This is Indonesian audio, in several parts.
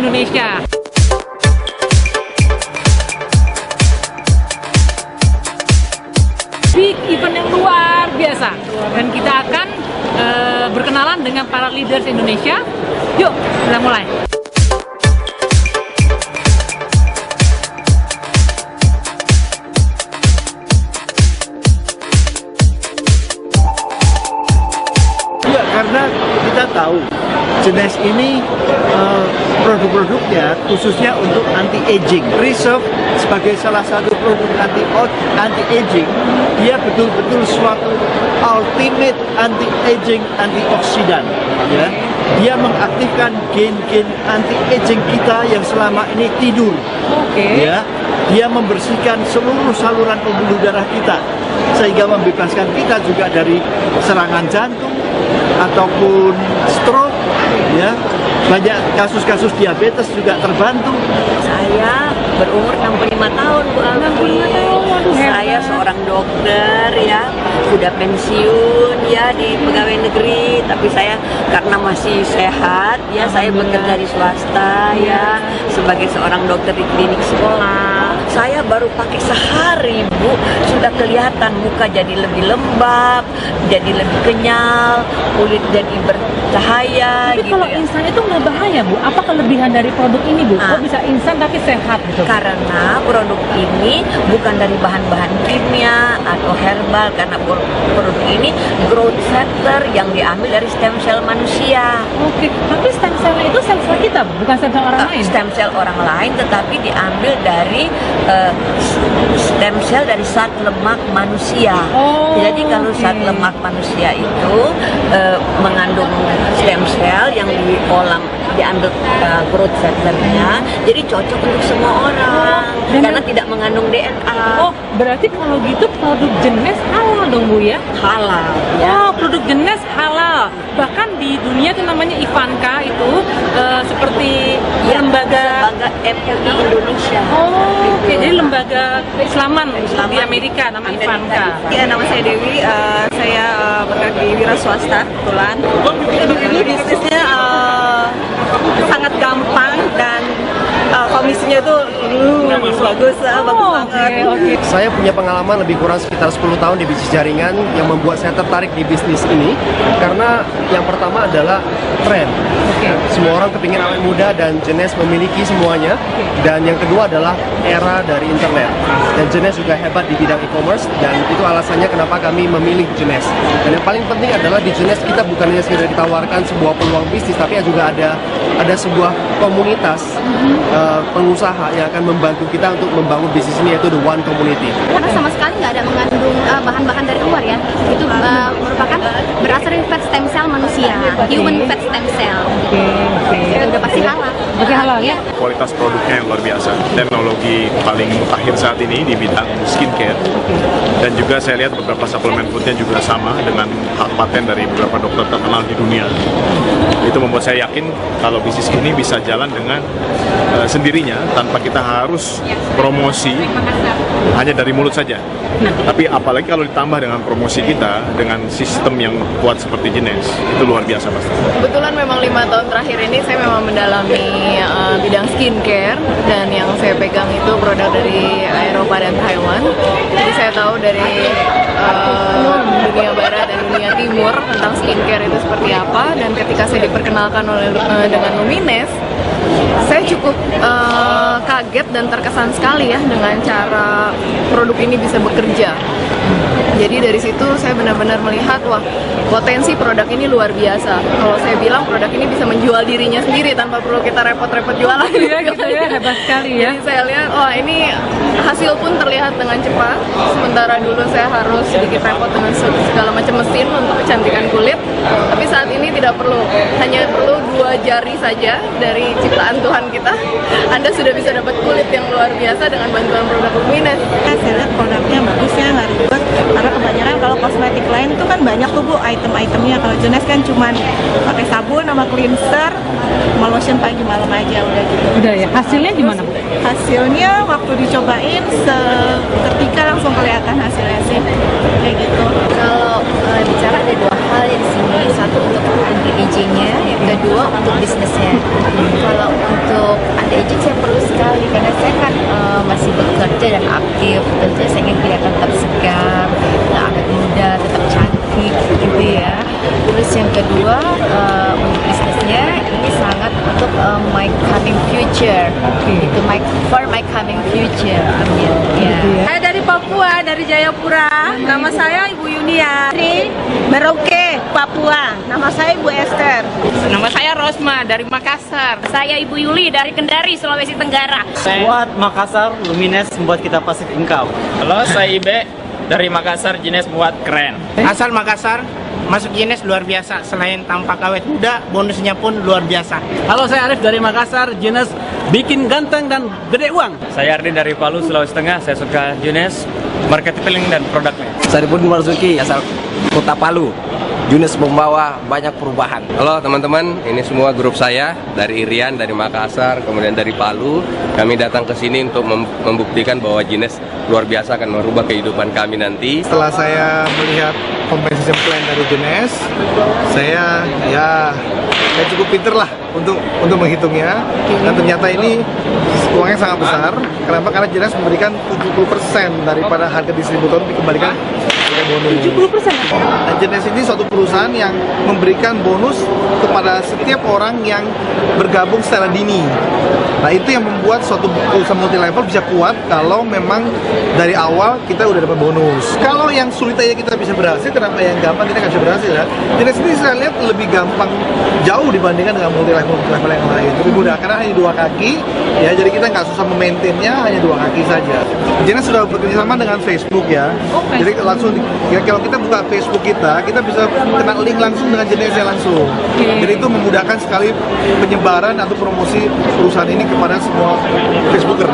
Indonesia. Big event yang luar biasa, dan kita akan berkenalan dengan para leaders Indonesia. Yuk, kita mulai. Ya, karena kita tahu Genes ini produk-produknya khususnya untuk anti-aging. Reserve sebagai salah satu produk anti-aging, dia betul-betul suatu ultimate anti-aging, antioksidan. Ya, dia mengaktifkan gen-gen anti-aging kita yang selama ini tidur. Ya, dia membersihkan seluruh saluran pembuluh darah kita sehingga membebaskan kita juga dari serangan jantung ataupun stroke. Ya, banyak kasus-kasus diabetes juga terbantu. Saya berumur 65 tahun, Bu Alfi. Saya seorang dokter ya, sudah pensiun ya di pegawai negeri, tapi saya karena masih sehat ya, saya bekerja di swasta ya sebagai seorang dokter di klinik sekolah. Saya baru pakai sehari, Bu, sudah kelihatan muka jadi lebih lembab, jadi lebih kenyal, kulit jadi bercahaya. Tapi gitu kalau ya. instan itu nggak bahaya, Bu? Apa kelebihan dari produk ini, Bu? Kok bisa instan tapi sehat gitu? Karena produk ini bukan dari bahan-bahan kimia atau herbal, karena produk ini growth factor yang diambil dari stem cell manusia. Oke, tapi stem cell itu sel-sel kita, Bu? Bukan sel-sel orang lain? Stem cell orang lain, tetapi diambil dari stem cell dari zat lemak manusia. Jadi kalau zat lemak manusia itu mengandung stem cell yang diolah, diambil growth factornya, jadi cocok untuk semua orang karena tidak mengandung DNA. Oh, berarti kalau gitu produk Genes halal dong, Bu ya? Halal ya. Oh, produk Genes halal. Bahkan di dunia itu namanya Ivanka itu seperti Ya, lembaga FPI Indonesia. Oh, oke. Jadi lembaga keislaman di Amerika, namanya Ivanka. Ya, nama saya Dewi, saya bekerja di wira swasta kebetulan. Ini bisnisnya sangat gampang dan komisinya itu bagus banget. Oke. Saya punya pengalaman lebih kurang sekitar 10 tahun di bisnis jaringan yang membuat saya tertarik di bisnis ini karena yang pertama adalah tren. Semua orang kepingin awet muda dan Genes memiliki semuanya. Dan yang kedua adalah era dari internet. Dan Genes juga hebat di bidang e-commerce dan itu alasannya kenapa kami memilih Genes. Dan yang paling penting adalah di Genes kita bukan hanya sekedar ditawarkan sebuah peluang bisnis, tapi juga ada sebuah komunitas pengusaha yang akan membantu kita untuk membangun bisnis ini, yaitu The One Community. Karena sama sekali nggak ada mengandung bahan-bahan dari luar ya, itu merupakan berasal dari fat stem cell manusia, human fat stem cell. Itu udah pasti halal. Oke, halal ya. Kualitas produknya yang luar biasa, teknologi paling mutakhir saat ini di bidang skincare, dan juga saya lihat beberapa suplemen foodnya juga sama dengan hak paten dari beberapa dokter terkenal di dunia. Itu membuat saya yakin kalau bisnis ini bisa jalan dengan sendirinya tanpa kita harus promosi hanya dari mulut saja. Tapi apalagi kalau ditambah dengan promosi kita dengan sistem yang kuat seperti Genes, itu luar biasa pasti. Kebetulan memang 5 tahun terakhir ini saya memang mendalami bidang skincare, dan yang saya pegang itu produk dari Eropa dan Taiwan. Jadi saya tahu dari dunia barat dan dunia timur tentang skincare itu seperti apa, dan ketika saya diperkenalkan dengan Lumines, saya cukup kaget dan terkesan sekali ya dengan cara produk ini bisa bekerja. Jadi dari situ saya benar-benar melihat, wah, potensi produk ini luar biasa. Kalau saya bilang produk ini bisa menjual dirinya sendiri tanpa perlu kita repot-repot jualan. Iya gitu ya, hebat sekali ya. Jadi saya lihat, wah, ini hasil pun terlihat dengan cepat. Sementara dulu saya harus sedikit repot dengan segala macam mesin untuk kecantikan kulit. Tapi saat ini tidak perlu, hanya perlu 2 jari saja dari ciptaan Tuhan kita. Anda sudah bisa dapat kulit yang luar biasa dengan bantuan produk Lumines. Saya lihat produknya bagus ya, nggak ribet. Karena kebanyakan kalau kosmetik lain itu kan banyak tuh, Bu, item-itemnya. Kalau Genes kan cuman pakai sabun sama cleanser, sama lotion pagi malam aja udah gitu. Udah ya. Hasilnya gimana, Bu? Hasilnya waktu dicobain seketika langsung kelihatan hasilnya sih, kayak gitu. Kalau bicara ada 2 hal ya di sini, satu untuk anti-agingnya, yang kedua untuk bisnisnya. Kalau untuk Terus yang kedua, untuk bisnisnya ini sangat untuk my coming future. Itu for my coming future. Amin. Ya. Saya dari Papua, dari Jayapura. Nama saya Ibu Yunia. Dari Merauke, Papua. Nama saya Ibu Esther. Nama saya Rosma dari Makassar. Saya Ibu Yuli dari Kendari, Sulawesi Tenggara. Buat Makassar, Lumines membuat kita pasif income. Halo, saya Ibe dari Makassar, Jenis buat keren. Asal Makassar, masuk Jenis luar biasa. Selain tampak awet muda, bonusnya pun luar biasa. Halo, saya Arif dari Makassar, Jenis bikin ganteng dan gede uang. Saya Ardi dari Palu, Sulawesi Tengah. Saya suka Jenis, marketing dan produknya. Saya Pun Marzuki, asal Kota Palu. Yunus membawa banyak perubahan. Halo teman-teman, ini semua grup saya dari Irian, dari Makassar, kemudian dari Palu. Kami datang ke sini untuk membuktikan bahwa Jenis luar biasa akan merubah kehidupan kami nanti. Setelah saya melihat compensation plan dari Jenis, saya cukup pinter lah untuk menghitungnya, dan ternyata ini uangnya sangat besar. Kenapa? Karena Jenis memberikan 70% daripada harga distributor dikembalikan sebagai bonus. 70%? Dan Jenis ini suatu perusahaan yang memberikan bonus kepada setiap orang yang bergabung secara dini. Nah, itu yang membuat suatu perusahaan multi level bisa kuat kalau memang dari awal kita udah dapat bonus. Kalau yang sulit aja kita bisa berhasil, kenapa yang gampang kita nggak bisa berhasil ya? Jenis ini saya lihat lebih gampang jauh dibandingkan dengan multi level yang lain. Lebih mudah karena hanya 2 kaki, ya, jadi kita nggak susah memaintainnya, hanya 2 kaki saja. Jenis sudah bekerja sama dengan Facebook ya. Jadi langsung kalau kita buka Facebook kita bisa kena link langsung dengan Jenisnya langsung. Jadi itu memudahkan sekali penyebaran atau promosi perusahaan ini kepada semua Facebooker.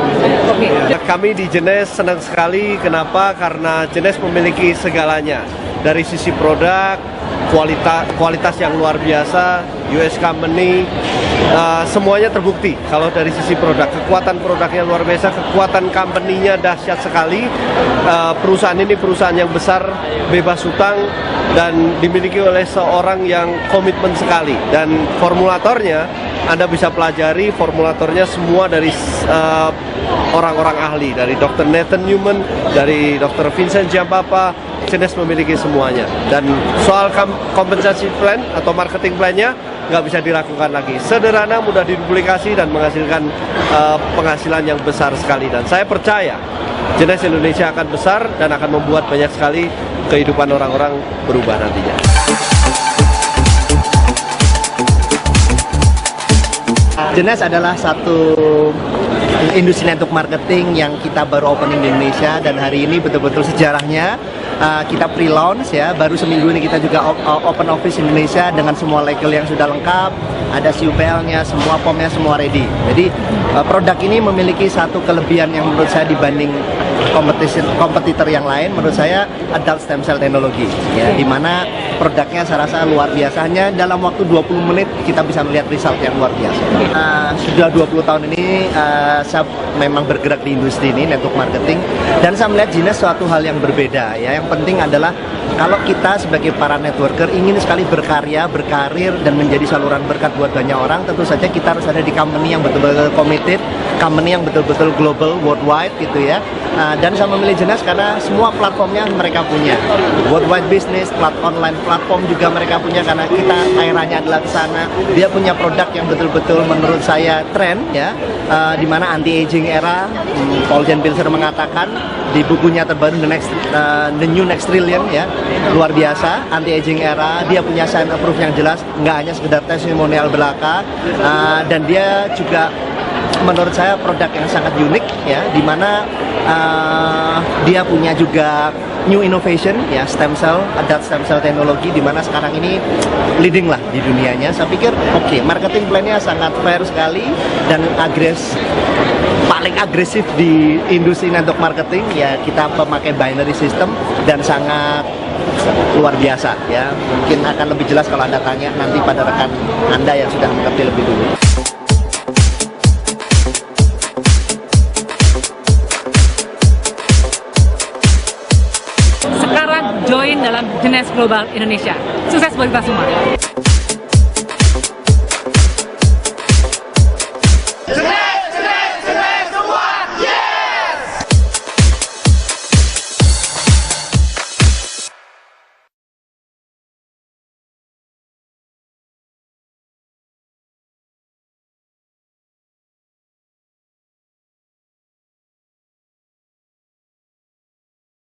Kami di Jenis senang sekali. Kenapa? Karena Jenis memiliki segalanya. Dari sisi produk, kualitas yang luar biasa, US company, semuanya terbukti. Kalau dari sisi produk, kekuatan produknya luar biasa, kekuatan company-nya dahsyat sekali. Perusahaan ini perusahaan yang besar, bebas hutang, dan dimiliki oleh seorang yang komitmen sekali. Dan formulatornya, Anda bisa pelajari formulatornya semua dari orang-orang ahli, dari Dr. Nathan Newman, dari Dr. Vincent Giampapa. Jenis memiliki semuanya, dan soal kompensasi plan atau marketing plan-nya nggak bisa diragukan lagi. Sederhana, mudah diduplikasi, dan menghasilkan penghasilan yang besar sekali. Dan saya percaya Jenis Indonesia akan besar dan akan membuat banyak sekali kehidupan orang-orang berubah nantinya. Jenis adalah satu industri network marketing yang kita baru opening di Indonesia, dan hari ini betul-betul sejarahnya. Kita pre-launch ya, baru seminggu ini kita juga open office Indonesia dengan semua legal yang sudah lengkap, ada CUPL-nya, semua POM-nya semua ready. Jadi produk ini memiliki satu kelebihan yang menurut saya dibanding kompetitor yang lain, menurut saya adult stem cell teknologi ya, dimana produknya saya rasa luar biasa. Hanya dalam waktu 20 menit kita bisa melihat result yang luar biasa. Sudah 20 tahun ini saya memang bergerak di industri ini, network marketing, dan saya melihat Jenis suatu hal yang berbeda ya. Yang penting adalah kalau kita sebagai para networker ingin sekali berkarya, berkarir, dan menjadi saluran berkat buat banyak orang, tentu saja kita harus ada di company yang betul-betul committed, company yang betul-betul global, worldwide gitu ya. Dan saya memilih Jenis karena semua platformnya mereka punya. Worldwide business, online platform juga mereka punya, karena kita daerahnya adalah ke sana. Dia punya produk yang betul-betul menurut saya tren ya, di mana anti-aging era. Paul Jan Pilser mengatakan di bukunya terbaru The New Next Trillion ya, luar biasa, anti-aging era. Dia punya sign approve yang jelas, nggak hanya sekedar testimonial belaka, dan dia juga menurut saya produk yang sangat unik ya, dimana dia punya juga new innovation ya, stem cell, adult stem cell teknologi, dimana sekarang ini leading lah di dunianya. Saya pikir marketing plan-nya sangat fair sekali dan paling agresif di industri network marketing ya. Kita memakai binary system dan sangat luar biasa ya. Mungkin akan lebih jelas kalau Anda tanya nanti pada rekan Anda yang sudah mengerti lebih dulu. Sekarang join dalam Jenis Global Indonesia. Sukses buat kita semua.